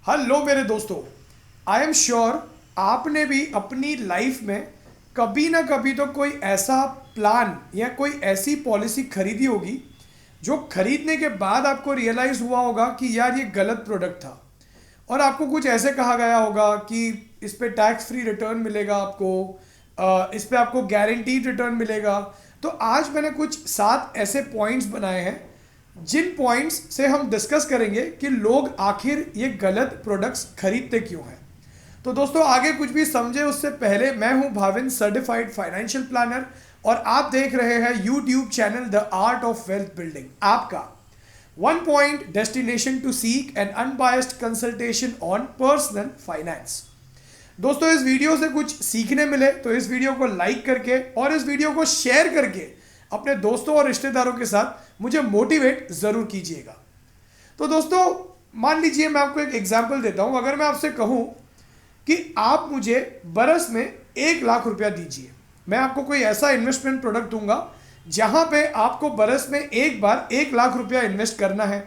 Hello मेरे दोस्तों। I am sure आपने भी अपनी लाइफ में कभी ना कभी तो कोई ऐसा प्लान या कोई ऐसी पॉलिसी खरीदी होगी जो खरीदने के बाद आपको रियलाइज हुआ होगा कि यार ये गलत प्रोडक्ट था। और आपको कुछ ऐसे कहा गया होगा कि इस पे टैक्स फ्री रिटर्न मिलेगा आपको, इस पे आपको गारंटीड रिटर्न मिलेगा। तो आज मैंने कुछ 7 ऐसे पॉइंट्स बनाए हैं जिन पॉइंट्स से हम डिस्कस करेंगे कि लोग आखिर ये गलत प्रोडक्ट्स खरीदते क्यों हैं। तो दोस्तों आगे कुछ भी समझे उससे पहले, मैं हूं भाविन, सर्टिफाइड फाइनेंशियल प्लानर, और आप देख रहे हैं YouTube channel the art of wealth building, आपका one point destination to seek an unbiased consultation on personal finance. दोस्तों इस वीडियो से कुछ सीखने मिले तो इस वीडियो को लाइक करके और इस वीडियो को शेयर करके अपने दोस्तों और रिश्तेदारों के साथ मुझे मोटिवेट जरूर कीजिएगा। तो दोस्तों मान लीजिए मैं आपको एक एग्जांपल देता हूं। अगर मैं आपसे कहूं कि आप मुझे बरस में 1 लाख रुपया दीजिए, मैं आपको कोई ऐसा इन्वेस्टमेंट प्रोडक्ट दूंगा जहां पे आपको बरस में एक बार 1 लाख रुपया इन्वेस्ट करना है।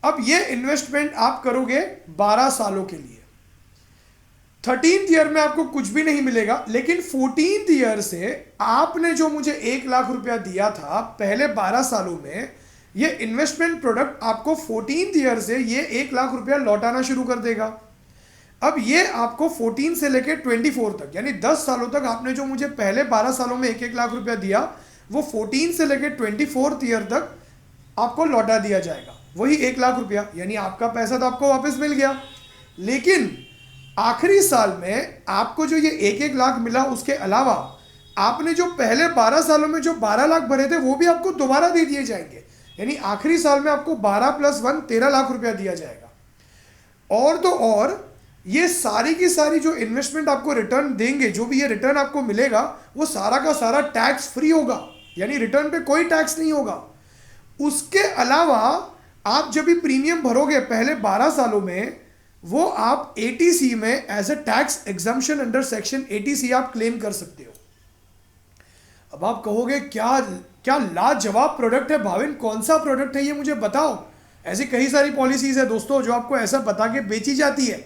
अब ये इन्वेस्टमेंट आप करोगे 12 सालों के लिए। 13th ईयर में आपको कुछ भी नहीं मिलेगा, लेकिन 14th ईयर से आपने जो मुझे 1 लाख रुपया दिया था पहले 12 सालों में, ये इन्वेस्टमेंट प्रोडक्ट आपको 14th ईयर से ये 1 लाख रुपया लौटाना शुरू कर देगा। अब ये आपको 14 से लेकर 24 तक, यानी 10 सालों तक आपने जो मुझे पहले 12 सालों में 1 लाख रुपया दिया, वो 14 से लेकर 24th ईयर तक आपको लौटा दिया जाएगा। वही 1 लाख रुपया, यानी आपका पैसा तो आपको वापस मिल गया, लेकिन आखिरी साल में आपको जो ये 1-1 लाख मिला, उसके अलावा आपने जो पहले 12 सालों में जो 12 लाख भरे थे वो भी आपको दोबारा दे दिए जाएंगे। यानी आखिरी साल में आपको 12 + 1 13 लाख रुपया दिया जाएगा। और तो और ये सारी की सारी जो इन्वेस्टमेंट आपको रिटर्न देंगे, जो भी ये रिटर्न आपको मिलेगा, वो सारा का सारा टैक्स फ्री होगा, यानी रिटर्न पे कोई टैक्स नहीं होगा। उसके अलावा आप जब भी प्रीमियम भरोगे पहले 12 सालों में, वो आप एटीसी में as a tax exemption under section 80C आप क्लेम कर सकते हो। अब आप कहोगे क्या क्या लाजवाब प्रोडक्ट है भाविन, कौन सा प्रोडक्ट है ये मुझे बताओ। ऐसी कई सारी पॉलिसीज है दोस्तों जो आपको ऐसा बता के बेची जाती है।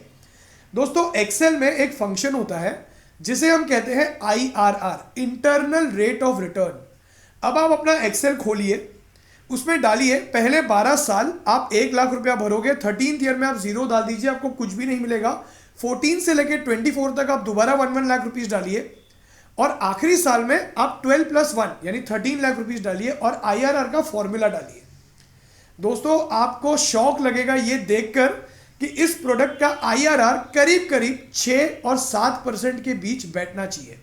दोस्तों एक्सेल में एक फंक्शन होता है जिसे हम कहते हैं IRR, internal rate of return. अब आप अपना एक्सेल खोलिए, उसमें डालिए पहले 12 साल आप 1 लाख रुपया भरोगे, 13th ईयर में आप 0 डाल दीजिए, आपको कुछ भी नहीं मिलेगा। 14 से लेकर 24 तक आप दोबारा 1 लाख रुपीज डालिए, और आखिरी साल में आप 12 + 1 यानी 13 लाख रुपीज डालिए और IRR का फॉर्मूला डालिए। दोस्तों आपको शौक लगेगा ये देखकर कि इस प्रोडक्ट का IRR करीब करीब 6 और 7% के बीच बैठना चाहिए।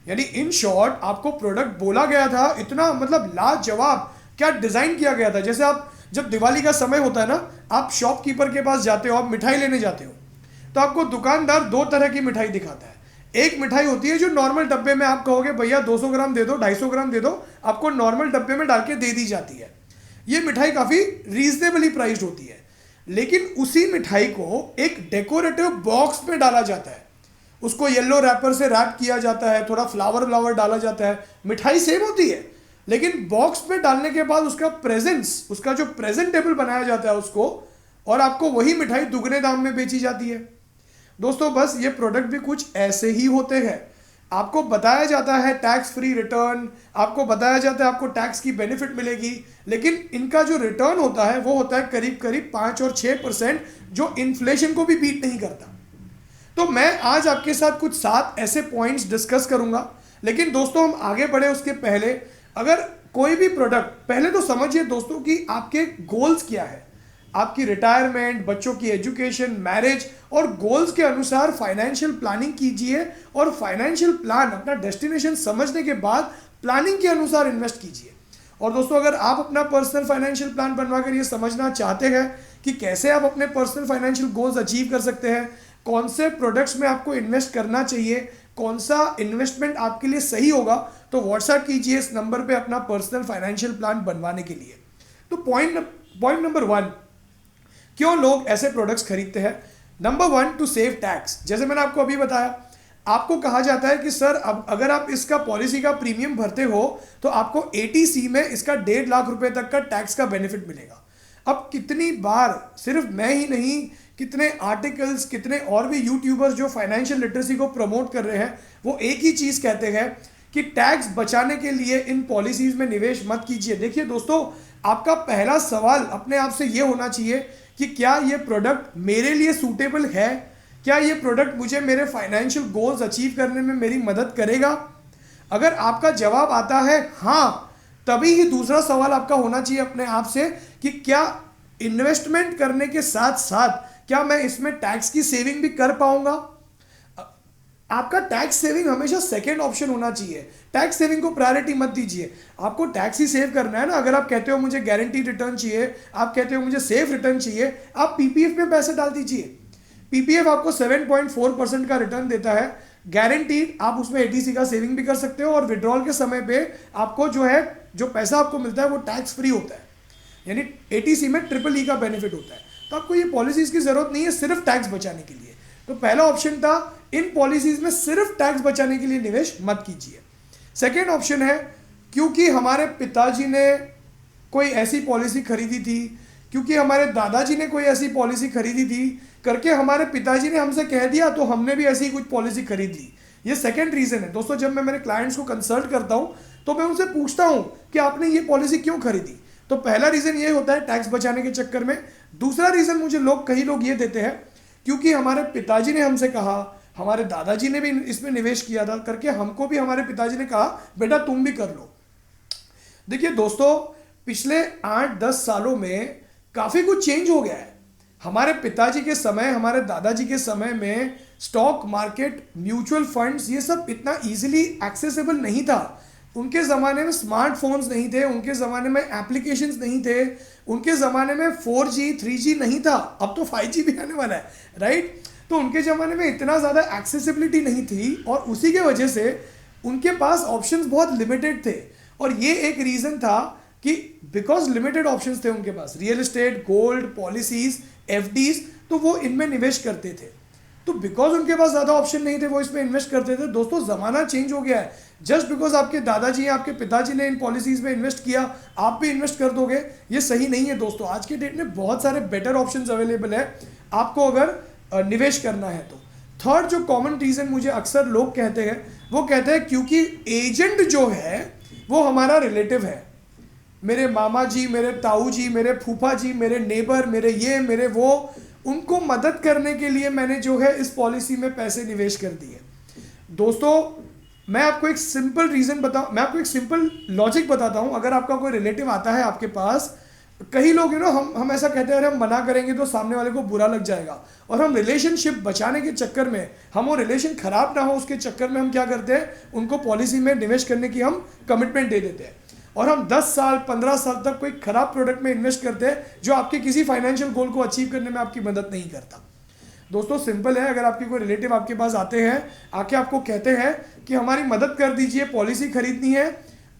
यानी इन शॉर्ट आपको प्रोडक्ट बोला गया था इतना मतलब लाजवाब, क्या डिजाइन किया गया था। जैसे आप जब दिवाली का समय होता है ना, आप शॉपकीपर के पास जाते हो, आप मिठाई लेने जाते हो, तो आपको दुकानदार 2 तरह की मिठाई दिखाता है। एक मिठाई होती है जो नॉर्मल डब्बे में आप कहोगे भैया 200 ग्राम दे दो, 250 ग्राम दे दो, आपको नॉर्मल डब्बे में डाल के दे दी जाती है। ये मिठाई काफी रीजनेबली प्राइस्ड होती है, लेकिन उसी मिठाई को एक डेकोरेटिव बॉक्स में डाला जाता है, उसको येलो रैपर से रैप किया जाता है, थोड़ा फ्लावर डाला जाता है। मिठाई सेम होती है, लेकिन बॉक्स में डालने के बाद उसका प्रेजेंस, उसका जो प्रेजेंटेबल बनाया जाता है उसको, और आपको वही मिठाई दुगने दाम में बेची जाती है। दोस्तों बस ये प्रोडक्ट भी कुछ ऐसे ही होते हैं। आपको बताया जाता है टैक्स फ्री रिटर्न, आपको बताया जाता है आपको टैक्स की बेनिफिट मिलेगी, लेकिन इनका जो रिटर्न होता है वो होता है करीब करीब 5 और 6%, जो इन्फ्लेशन को भी बीट नहीं करता। तो मैं आज आपके साथ कुछ 7 ऐसे पॉइंट्स डिस्कस करूंगा, लेकिन दोस्तों हम आगे बढ़े उसके पहले, अगर कोई भी प्रोडक्ट, पहले तो समझिए दोस्तों कि आपके गोल्स क्या है। आपकी रिटायरमेंट, बच्चों की एजुकेशन, मैरिज और गोल्स के अनुसार फाइनेंशियल प्लानिंग कीजिए, और फाइनेंशियल प्लान अपना डेस्टिनेशन समझने के बाद प्लानिंग के अनुसार इन्वेस्ट कीजिए। और दोस्तों अगर आप अपना पर्सनल फाइनेंशियल प्लान बनवाकर ये समझना चाहते हैं कि कैसे आप अपने पर्सनल फाइनेंशियल गोल्स अचीव कर सकते हैं, कौन से प्रोडक्ट्स में आपको इन्वेस्ट करना चाहिए, कौन सा इन्वेस्टमेंट आपके लिए सही होगा, तो व्हाट्सएप कीजिए इस नंबर पे अपना पर्सनल फाइनेंशियल प्लान बनवाने के लिए। तो पॉइंट नंबर 1, क्यों लोग ऐसे प्रोडक्ट्स खरीदते हैं। Number 1, to save tax. जैसे मैंने आपको अभी बताया, आपको कहा जाता है कि सर अब अगर आप इसका पॉलिसी का प्रीमियम भरते हो तो आपको एटीसी में इसका 1.5 लाख रुपए तक का टैक्स का बेनिफिट मिलेगा। अब कितनी बार, सिर्फ मैं ही नहीं, कितने आर्टिकल्स, कितने और भी यूट्यूबर्स जो फाइनेंशियल लिटरेसी को प्रमोट कर रहे हैं, वो एक ही चीज़ कहते हैं कि टैक्स बचाने के लिए इन पॉलिसीज़ में निवेश मत कीजिए। देखिए दोस्तों, आपका पहला सवाल अपने आप से ये होना चाहिए कि क्या ये प्रोडक्ट मेरे लिए सूटेबल है, क्या ये प्रोडक्ट मुझे मेरे फाइनेंशियल गोल्स अचीव करने में मेरी मदद करेगा। अगर आपका जवाब आता है हाँ, तभी ही दूसरा सवाल आपका होना चाहिए अपने आप से कि क्या इन्वेस्टमेंट करने के साथ साथ क्या मैं इसमें टैक्स की सेविंग भी कर पाऊंगा। आपका टैक्स सेविंग हमेशा सेकंड ऑप्शन होना चाहिए। टैक्स सेविंग को प्रायोरिटी मत दीजिए। आपको टैक्स ही सेव करना है ना। अगर आप कहते हो मुझे गारंटीड रिटर्न चाहिए, आप कहते हो मुझे सेफ रिटर्न चाहिए, आप पीपीएफ में पैसे डाल दीजिए। पीपीएफ आपको 7.4% का रिटर्न देता है, गारंटीड। आप उसमें एटीसी का सेविंग भी कर सकते हो और विड्रॉल के समय पे आपको जो पैसा आपको मिलता है वो टैक्स फ्री होता है, यानी एटीसी में ट्रिपल ई का बेनिफिट होता है। तो आपको ये पॉलिसीज की जरूरत नहीं है सिर्फ टैक्स बचाने के लिए। तो पहला ऑप्शन था इन पॉलिसीज में सिर्फ टैक्स बचाने के लिए निवेश मत कीजिए। सेकेंड ऑप्शन है क्योंकि हमारे पिताजी ने कोई ऐसी पॉलिसी खरीदी थी, क्योंकि हमारे दादाजी ने कोई ऐसी पॉलिसी खरीदी थी करके हमारे पिताजी ने हमसे कह दिया तो हमने भी ऐसी कुछ पॉलिसी खरीद ली। ये सेकंड रीजन है दोस्तों। जब मैं मेरे क्लाइंट्स को कंसल्ट करता हूं तो मैं उनसे पूछता हूं कि आपने ये पॉलिसी क्यों खरीदी। तो पहला रीजन ये होता है टैक्स बचाने के चक्कर में। दूसरा रीजन मुझे कई लोग ये देते हैं क्योंकि हमारे पिताजी ने हमसे कहा, हमारे दादाजी ने भी इसमें निवेश किया था करके हमको भी हमारे पिताजी ने कहा बेटा तुम भी कर लो। देखिए दोस्तों, पिछले 8-10 सालों में काफी कुछ चेंज हो गया है। हमारे पिताजी के समय, हमारे दादाजी के समय में स्टॉक मार्केट, म्यूचुअल फंड्स, ये सब इतना इजीली एक्सेसिबल नहीं था। उनके ज़माने में स्मार्टफोन्स नहीं थे, उनके ज़माने में एप्लीकेशंस नहीं थे, उनके ज़माने में 4G 3G नहीं था। अब तो 5G भी आने वाला है, राइट। तो उनके ज़माने में इतना ज़्यादा एक्सेसिबिलिटी नहीं थी और उसी के वजह से उनके पास ऑप्शंस बहुत लिमिटेड थे। और ये एक रीज़न था कि बिकॉज लिमिटेड ऑप्शंस थे उनके पास, real estate, gold, policies, FDs, तो वो इनमें निवेश करते थे। तो बिकॉज उनके पास ज़्यादा ऑप्शन नहीं थे वो इसमें इन्वेस्ट करते थे। दोस्तों, ज़माना चेंज हो गया है। जस्ट बिकॉज आपके दादाजी या आपके पिताजी ने इन पॉलिसीज में इन्वेस्ट किया, आप भी इन्वेस्ट कर दोगे, ये सही नहीं है दोस्तों। आज के डेट में बहुत सारे बेटर ऑप्शंस अवेलेबल है आपको अगर निवेश करना है तो। थर्ड जो कॉमन रीज़न मुझे अक्सर लोग कहते हैं, वो कहते हैं क्योंकि एजेंट जो है वो हमारा रिलेटिव है। मेरे मामा जी, मेरे ताऊ जी, मेरे फूफा जी, मेरे नेबर, मेरे ये मेरे वो, उनको मदद करने के लिए मैंने जो है इस पॉलिसी में पैसे निवेश कर दिए। दोस्तों, मैं आपको एक सिंपल मैं आपको एक सिंपल लॉजिक बताता हूं। अगर आपका कोई रिलेटिव आता है आपके पास, कई लोग हम ऐसा कहते हैं अरे हम मना करेंगे तो सामने वाले को बुरा लग जाएगा, और हम रिलेशनशिप बचाने के चक्कर में, हम वो रिलेशन खराब ना हो उसके चक्कर में हम क्या करते हैं, उनको पॉलिसी में निवेश करने की हम कमिटमेंट दे देते हैं और हम 10 साल 15 साल तक कोई खराब प्रोडक्ट में इन्वेस्ट करते हैं जो आपके किसी फाइनेंशियल गोल को अचीव करने में आपकी मदद नहीं करता। दोस्तों, सिंपल है। अगर आपके कोई रिलेटिव आपके पास आते हैं, आके आपको कहते हैं कि हमारी मदद कर दीजिए, पॉलिसी खरीदनी है,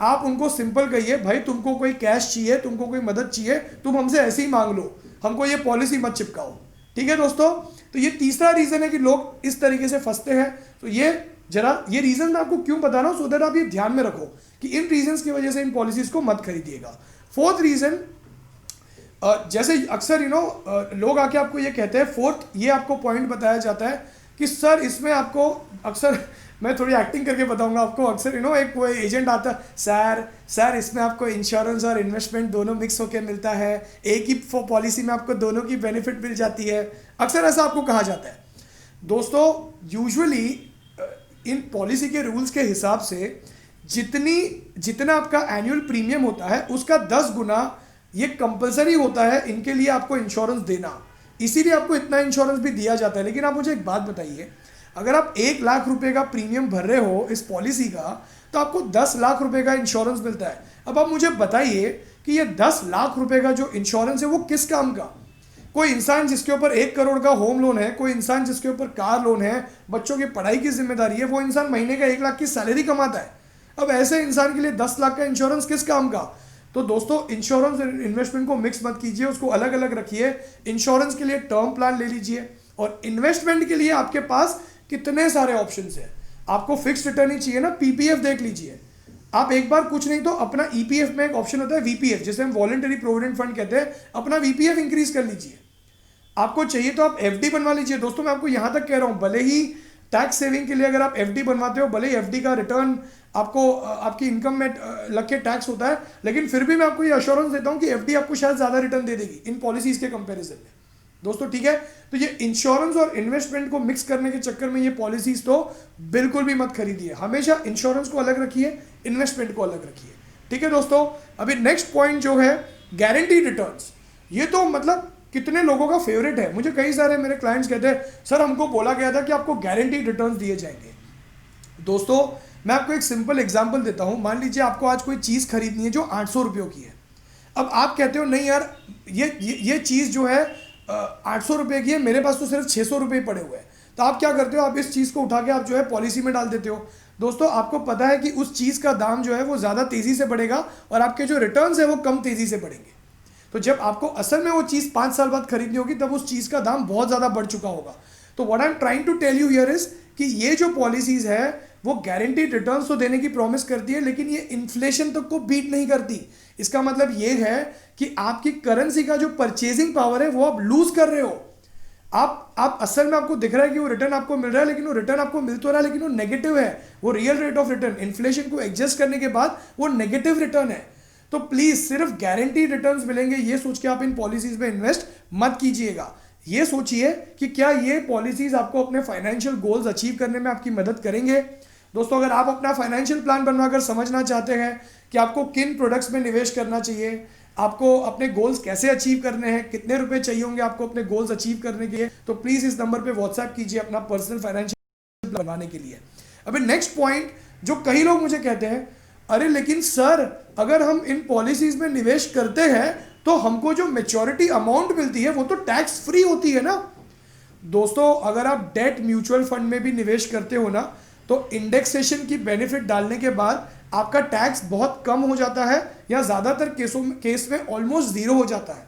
आप उनको सिंपल कहिए भाई तुमको कोई कैश चाहिए, तुमको कोई मदद चाहिए, तुम हमसे ऐसे ही मांग लो, हमको ये पॉलिसी मत चिपकाओ। ठीक है दोस्तों। तो ये तीसरा रीजन है कि लोग इस तरीके से फंसते हैं। तो ये रीजन मैं आपको क्यों बता रहा हूं, सो दैट आप ये ध्यान में रखो कि इन रीजंस की वजह से इन पॉलिसीज को मत खरीदिएगा। फोर्थ रीजन, जैसे अक्सर लोग आके आपको ये कहते हैं, फोर्थ ये आपको पॉइंट बताया जाता है कि सर इसमें आपको, अक्सर मैं थोड़ी एक्टिंग करके बताऊंगा आपको, अक्सर एक कोई एजेंट आता है, सर इसमें आपको इंश्योरेंस और इन्वेस्टमेंट दोनों मिक्स होकर मिलता है, एक ही पॉलिसी में आपको दोनों की बेनिफिट मिल जाती है। अक्सर ऐसा आपको कहा जाता है। दोस्तों, यूजुअली इन पॉलिसी के रूल्स के हिसाब से जितना आपका एनुअल प्रीमियम होता है उसका 10 गुना ये कंपलसरी होता है इनके लिए आपको इंश्योरेंस देना। इसीलिए आपको इतना इंश्योरेंस भी दिया जाता है। लेकिन आप मुझे एक बात बताइए, अगर आप 1 लाख रुपए का प्रीमियम भर रहे हो इस पॉलिसी का, तो आपको 10 लाख रुपए का इंश्योरेंस मिलता है। अब आप मुझे बताइए कि ये 10 लाख रुपए का जो इंश्योरेंस है वो किस काम का। कोई इंसान जिसके ऊपर 1 करोड़ का होम लोन है, कोई इंसान जिसके ऊपर कार लोन है, बच्चों की पढ़ाई की जिम्मेदारी है, वो इंसान महीने का 1 लाख की सैलरी कमाता है। अब ऐसे इंसान के लिए 10 लाख का इंश्योरेंस किस काम का। तो दोस्तों, इंश्योरेंस और इन्वेस्टमेंट को मिक्स मत कीजिए, उसको अलग अलग रखिए। इंश्योरेंस के लिए टर्म प्लान ले लीजिए और इन्वेस्टमेंट के लिए आपके पास कितने सारे ऑप्शंस हैं। आपको फिक्स रिटर्न ही चाहिए ना, पीपीएफ देख लीजिए। आप एक बार कुछ नहीं तो अपना ईपीएफ में एक ऑप्शन होता है वीपीएफ, जिसे हम वॉलंटरी प्रोविडेंट फंड कहते हैं, अपना वीपीएफ इंक्रीज कर लीजिए। आपको चाहिए तो आप एफडी बनवा लीजिए। दोस्तों मैं आपको यहां तक कह रहा हूं, भले ही टैक्स सेविंग के लिए अगर आप एफडी बनवाते हो, भले ही एफडी का रिटर्न आपको आपकी इनकम में लग के टैक्स होता है, लेकिन फिर भी मैं आपको ये अश्योरेंस देता हूं कि एफडी आपको शायद ज्यादा रिटर्न दे देगी इन पॉलिसीज के कंपैरिजन में। दोस्तों ठीक है, तो ये इंश्योरेंस और इन्वेस्टमेंट को मिक्स करने के चक्कर में ये पॉलिसीज तो बिल्कुल भी मत खरीदिए। हमेशा इंश्योरेंस को अलग रखिए, इन्वेस्टमेंट को अलग रखिए। ठीक है दोस्तों, अभी नेक्स्ट पॉइंट जो है गारंटीड रिटर्न्स। ये तो मतलब कितने लोगों का फेवरेट है। मुझे कई सारे मेरे क्लाइंट्स कहते हैं सर हमको बोला गया था कि आपको गारंटीड रिटर्न्स दिए जाएंगे। दोस्तों मैं आपको एक सिंपल एग्जांपल देता हूं। मान लीजिए आपको आज कोई चीज़ खरीदनी है जो 800 रुपयों की है। अब आप कहते हो नहीं यार ये चीज़ जो है 800 रुपये की है, मेरे पास तो सिर्फ 600 रुपये पड़े हुए हैं। तो आप क्या करते हो, आप इस चीज़ को उठा के आप जो है पॉलिसी में डाल देते हो। दोस्तों आपको पता है कि उस चीज़ का दाम जो है वो ज़्यादा तेज़ी से बढ़ेगा और आपके जो रिटर्न्स है वो कम तेज़ी से बढ़ेंगे। तो जब आपको असल में वो चीज़ 5 साल बाद खरीदनी होगी तब उस चीज़ का दाम बहुत ज़्यादा बढ़ चुका होगा। तो what I am trying to tell you here is कि ये जो पॉलिसीज है वो गारंटीड रिटर्न्स तो देने की प्रॉमिस करती है, लेकिन ये इन्फ्लेशन तक को बीट नहीं करती। इसका मतलब ये है कि आपकी करेंसी का जो परचेजिंग पावर है वो आप लूज कर रहे हो। आप असल में आपको दिख रहा है कि वो रिटर्न आपको मिल रहा है, लेकिन वो रिटर्न आपको मिल तो रहा है लेकिन वो नेगेटिव है। वो real rate of return inflation को एडजस्ट करने के बाद वो नेगेटिव रिटर्न है। तो प्लीज सिर्फ गारंटी रिटर्न्स मिलेंगे ये सोच के आप इन पॉलिसीज में इन्वेस्ट मत कीजिएगा। ये सोचिए कि क्या ये पॉलिसीज आपको अपने फाइनेंशियल गोल्स अचीव करने में आपकी मदद करेंगे। दोस्तों अगर आप अपना फाइनेंशियल प्लान बनवाकर समझना चाहते हैं कि आपको किन प्रोडक्ट्स में निवेश करना चाहिए, आपको अपने गोल्स कैसे अचीव करने हैं, कितने रुपए चाहिए होंगे आपको अपने गोल्स अचीव करने के लिए, तो प्लीज इस नंबर पे व्हाट्सएप कीजिए अपना पर्सनल फाइनेंशियल प्लान बनवाने के लिए। अभी नेक्स्ट पॉइंट जो कई लोग मुझे कहते हैं, अरे लेकिन सर अगर हम इन पॉलिसीज में निवेश करते हैं तो हमको जो मेच्योरिटी अमाउंट मिलती है वो तो टैक्स फ्री होती है ना। दोस्तों अगर आप डेट म्यूचुअल फंड में भी निवेश करते हो ना तो इंडेक्सेशन की बेनिफिट डालने के बाद आपका टैक्स बहुत कम हो जाता है या ज़्यादातर केस में ऑलमोस्ट जीरो हो जाता है।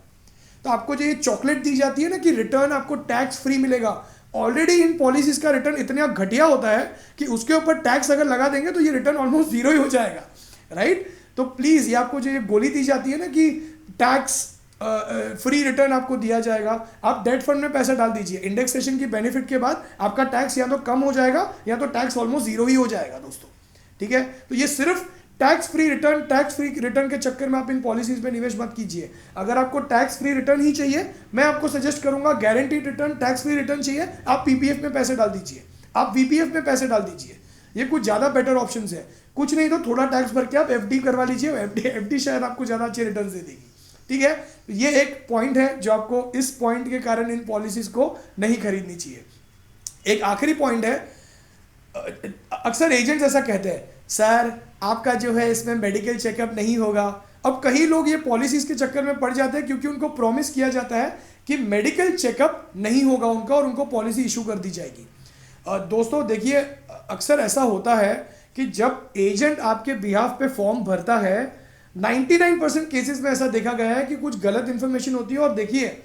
तो आपको जो ये चॉकलेट दी जाती है ना कि रिटर्न आपको टैक्स फ्री मिलेगा, ऑलरेडी इन पॉलिसीज का रिटर्न इतना घटिया होता है कि उसके ऊपर टैक्स अगर लगा देंगे तो ये रिटर्न ऑलमोस्ट जीरो ही हो जाएगा, राइट। तो प्लीज़ ये आपको जो ये गोली दी जाती है ना कि टैक्स फ्री रिटर्न आपको दिया जाएगा, आप डेट फंड में पैसा डाल दीजिए, इंडेक्सेशन की बेनिफिट के बाद आपका टैक्स या तो कम हो जाएगा या तो टैक्स ऑलमोस्ट जीरो ही हो जाएगा दोस्तों। ठीक है, तो ये सिर्फ टैक्स फ्री रिटर्न के चक्कर में आप इन पॉलिसीज में निवेश मत कीजिए। अगर आपको टैक्स फ्री रिटर्न ही चाहिए, मैं आपको सजेस्ट करूंगा guaranteed return, tax free return चाहिए, आप पीपीएफ में पैसे डाल दीजिए, आप वीपीएफ में पैसे डाल दीजिए। ये कुछ ज़्यादा बेटर ऑप्शन है। कुछ नहीं तो थोड़ा टैक्स भर के आप एफडी करवा लीजिए, एफडी शायद आपको ज़्यादा अच्छे रिटर्न दे देगी। ठीक है, ये एक पॉइंट है जो आपको इस पॉइंट के कारण इन पॉलिसीज को नहीं खरीदनी चाहिए। एक आखिरी पॉइंट है, अक्सर एजेंट्स ऐसा कहते हैं सर आपका जो है इसमें मेडिकल चेकअप नहीं होगा। अब कई लोग ये पॉलिसीज के चक्कर में पड़ जाते हैं क्योंकि उनको प्रॉमिस किया जाता है कि मेडिकल चेकअप नहीं होगा उनका और उनको पॉलिसी इशू कर दी जाएगी। दोस्तों देखिए अक्सर ऐसा होता है कि जब एजेंट आपके बिहाफ पे फॉर्म भरता है 99% केसेस में ऐसा देखा गया है कि कुछ गलत इंफॉर्मेशन होती है। और देखिए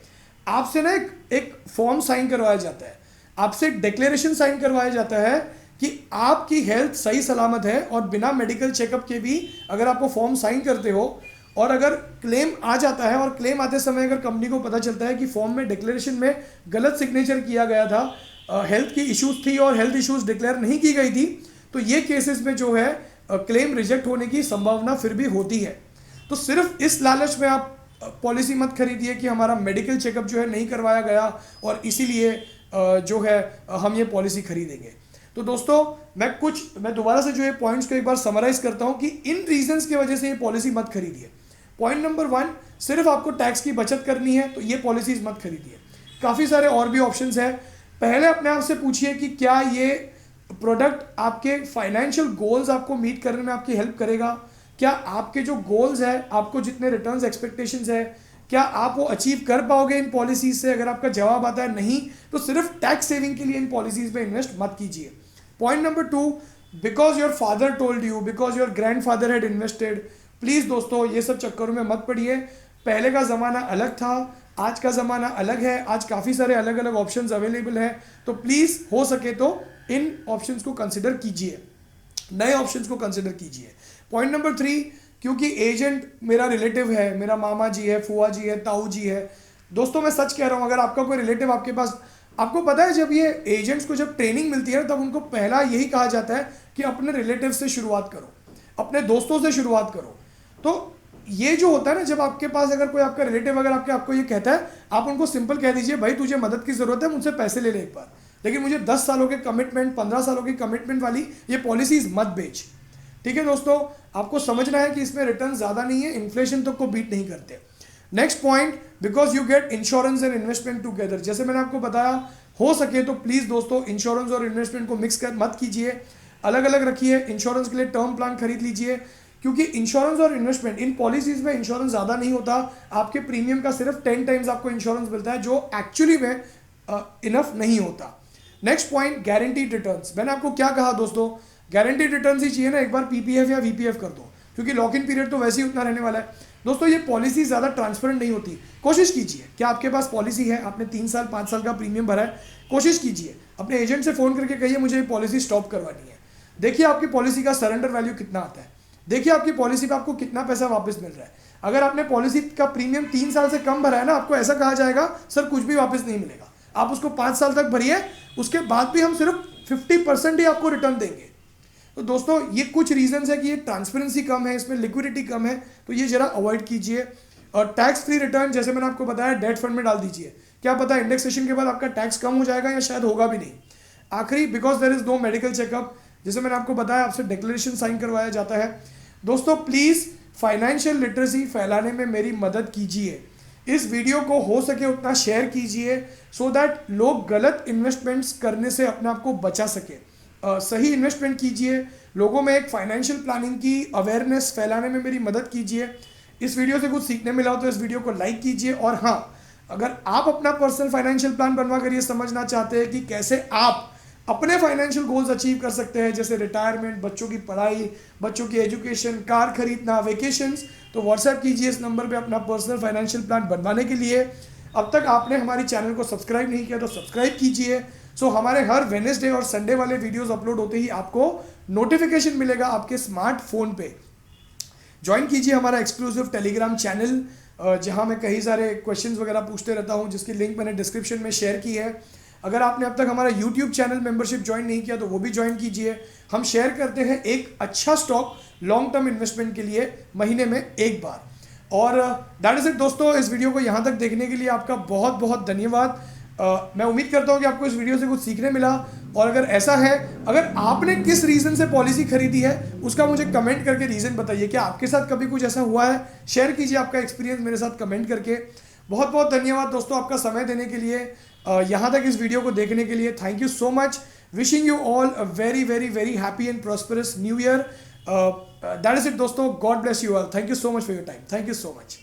आपसे ना एक फॉर्म साइन करवाया जाता है, आपसे एक डिक्लेरेशन साइन करवाया जाता है कि आपकी हेल्थ सही सलामत है और बिना मेडिकल चेकअप के भी अगर आप वो फॉर्म साइन करते हो और अगर क्लेम आ जाता है और क्लेम आते समय अगर कंपनी को पता चलता है कि फॉर्म में डिक्लेरेशन में गलत सिग्नेचर किया गया था, हेल्थ की इश्यूज थी और हेल्थ इश्यूज डिक्लेयर नहीं की गई थी, तो ये केसेस में जो है क्लेम रिजेक्ट होने की संभावना फिर भी होती है। तो सिर्फ इस लालच में आप पॉलिसी मत खरीदिए कि हमारा मेडिकल चेकअप जो है नहीं करवाया गया और इसीलिए जो है हम ये पॉलिसी खरीदेंगे। तो दोस्तों मैं दोबारा से जो है पॉइंट्स को एक बार समराइज करता हूं कि इन रीजंस की वजह से ये पॉलिसी मत खरीदिए। पॉइंट नंबर 1, सिर्फ आपको टैक्स की बचत करनी है तो ये पॉलिसीज मत खरीदिए। काफ़ी सारे और भी ऑप्शंस हैं। पहले अपने आप से पूछिए कि क्या ये प्रोडक्ट आपके फाइनेंशियल गोल्स आपको मीट करने में आपकी हेल्प करेगा। क्या आपके जो गोल्स है, आपको जितने रिटर्न्स एक्सपेक्टेशंस है, क्या आप वो अचीव कर पाओगे इन पॉलिसीज से। अगर आपका जवाब आता है नहीं तो सिर्फ टैक्स सेविंग के लिए इन पॉलिसीज में इन्वेस्ट मत कीजिए। Point number 2, because your father told you, because your grandfather had invested. Please दोस्तों ये सब चक्करों में मत पड़िए। पहले का ज़माना अलग था, आज का ज़माना अलग है, आज काफ़ी सारे अलग अलग ऑप्शंस अवेलेबल हैं। तो प्लीज़ हो सके तो इन ऑप्शंस को कंसिडर कीजिए, नए ऑप्शंस को कंसिडर कीजिए। पॉइंट नंबर 3, क्योंकि एजेंट मेरा रिलेटिव है, मेरा मामा जी है, फुआ जी है, ताऊ जी है, दोस्तों मैं सच कह रहा हूँ, अगर आपका कोई रिलेटिव आपके पास, आपको पता है जब ये एजेंट्स को जब ट्रेनिंग मिलती है तब उनको पहला यही कहा जाता है कि अपने रिलेटिव से शुरुआत करो, अपने दोस्तों से शुरुआत करो। तो ये जो होता है ना, जब आपके पास अगर कोई आपका रिलेटिव अगर आपको ये कहता है, आप उनको सिंपल कह दीजिए भाई तुझे मदद की जरूरत है, मुझसे पैसे ले ले एक बार, लेकिन मुझे 10 सालों के कमिटमेंट, 15 सालों की कमिटमेंट वाली ये पॉलिसीज मत बेच। ठीक है दोस्तों, आपको समझना है कि इसमें रिटर्न ज्यादा नहीं है, इन्फ्लेशन तो को बीट नहीं करते। Next point, because you get insurance and investment together. जैसे मैंने आपको बताया, हो सके तो प्लीज दोस्तों इंश्योरेंस और इन्वेस्टमेंट को मिक्स कर मत कीजिए, अलग अलग रखिए। इंश्योरेंस के लिए टर्म प्लान खरीद लीजिए, क्योंकि इंश्योरेंस और इन्वेस्टमेंट, इन पॉलिसीज में इंश्योरेंस ज्यादा नहीं होता, आपके प्रीमियम का सिर्फ 10 टाइम्स आपको इंश्योरेंस मिलता है, जो एक्चुअली में इनफ नहीं होता। Next point, guaranteed returns. मैंने आपको क्या कहा दोस्तों, गारंटीड रिटर्न्स ही चाहिए ना, एक बार पीपीएफ या वीपीएफ कर दो, क्योंकि लॉक इन पीरियड तो वैसे ही उतना रहने वाला है। दोस्तों ये पॉलिसी ज़्यादा ट्रांसपेरेंट नहीं होती। कोशिश कीजिए, क्या आपके पास पॉलिसी है, आपने 3 साल 5 साल का प्रीमियम भरा है, कोशिश कीजिए अपने एजेंट से फ़ोन करके कहिए मुझे ये पॉलिसी स्टॉप करवानी है। देखिए आपकी पॉलिसी का सरेंडर वैल्यू कितना आता है, देखिए आपकी पॉलिसी पे आपको कितना पैसा वापस मिल रहा है। अगर आपने पॉलिसी का प्रीमियम 3 साल से कम भरा है ना, आपको ऐसा कहा जाएगा सर कुछ भी वापस नहीं मिलेगा, आप उसको 5 साल तक भरिए, उसके बाद भी हम सिर्फ 50% ही आपको रिटर्न देंगे। तो दोस्तों ये कुछ रीजंस है कि ये ट्रांसपेरेंसी कम है, इसमें लिक्विडिटी कम है, तो ये जरा अवॉइड कीजिए। और टैक्स फ्री रिटर्न, जैसे मैंने आपको बताया, डेट फंड में डाल दीजिए, क्या पता इंडेक्सेशन के बाद आपका टैक्स कम हो जाएगा या शायद होगा भी नहीं। आखिरी, because there is no medical checkup, जैसे मैंने आपको बताया आपसे डिक्लेरेशन साइन करवाया जाता है। दोस्तों प्लीज फाइनेंशियल लिटरेसी फैलाने में मेरी मदद कीजिए, इस वीडियो को हो सके उतना शेयर कीजिए, सो दैट लोग गलत इन्वेस्टमेंट्स करने से अपने आप को बचा सके। सही इन्वेस्टमेंट कीजिए, लोगों में एक फाइनेंशियल प्लानिंग की अवेयरनेस फैलाने में मेरी मदद कीजिए। इस वीडियो से कुछ सीखने मिला हो तो इस वीडियो को लाइक कीजिए। और हाँ, अगर आप अपना पर्सनल फाइनेंशियल प्लान बनवा कर ये समझना चाहते हैं कि कैसे आप अपने फाइनेंशियल गोल्स अचीव कर सकते हैं, जैसे रिटायरमेंट, बच्चों की पढ़ाई, बच्चों की एजुकेशन, कार खरीदना, वेकेशंस, तो व्हाट्सएप कीजिए इस नंबर पे अपना पर्सनल फाइनेंशियल प्लान बनवाने के लिए। अब तक आपने हमारी चैनल को सब्सक्राइब नहीं किया तो सब्सक्राइब कीजिए। सो हमारे हर वेडनेसडे और संडे वाले वीडियोस अपलोड होते ही आपको नोटिफिकेशन मिलेगा आपके स्मार्टफोन पे। ज्वाइन कीजिए हमारा एक्सक्लूसिव टेलीग्राम चैनल, जहां मैं कई सारे क्वेश्चंस वगैरह पूछते रहता हूं, जिसकी लिंक मैंने डिस्क्रिप्शन में शेयर की है। अगर आपने अब तक हमारा यूट्यूब चैनल मेंबरशिप ज्वाइन नहीं किया तो वो भी ज्वाइन कीजिए। हम शेयर करते हैं एक अच्छा स्टॉक लॉन्ग टर्म इन्वेस्टमेंट के लिए महीने में एक बार। और दैट इज इट दोस्तों, इस वीडियो को यहाँ तक देखने के लिए आपका बहुत बहुत धन्यवाद। मैं उम्मीद करता हूँ कि आपको इस वीडियो से कुछ सीखने मिला, और अगर ऐसा है, अगर आपने किस रीज़न से पॉलिसी खरीदी है उसका मुझे कमेंट करके रीज़न बताइए। क्या आपके साथ कभी कुछ ऐसा हुआ है, शेयर कीजिए आपका एक्सपीरियंस मेरे साथ कमेंट करके। बहुत बहुत धन्यवाद दोस्तों आपका समय देने के लिए, यहाँ तक इस वीडियो को देखने के लिए। Thank you so much. Wishing you all a very very very happy and prosperous new year. That is it दोस्तों, God bless you all. Thank you so much for your time, thank you so much.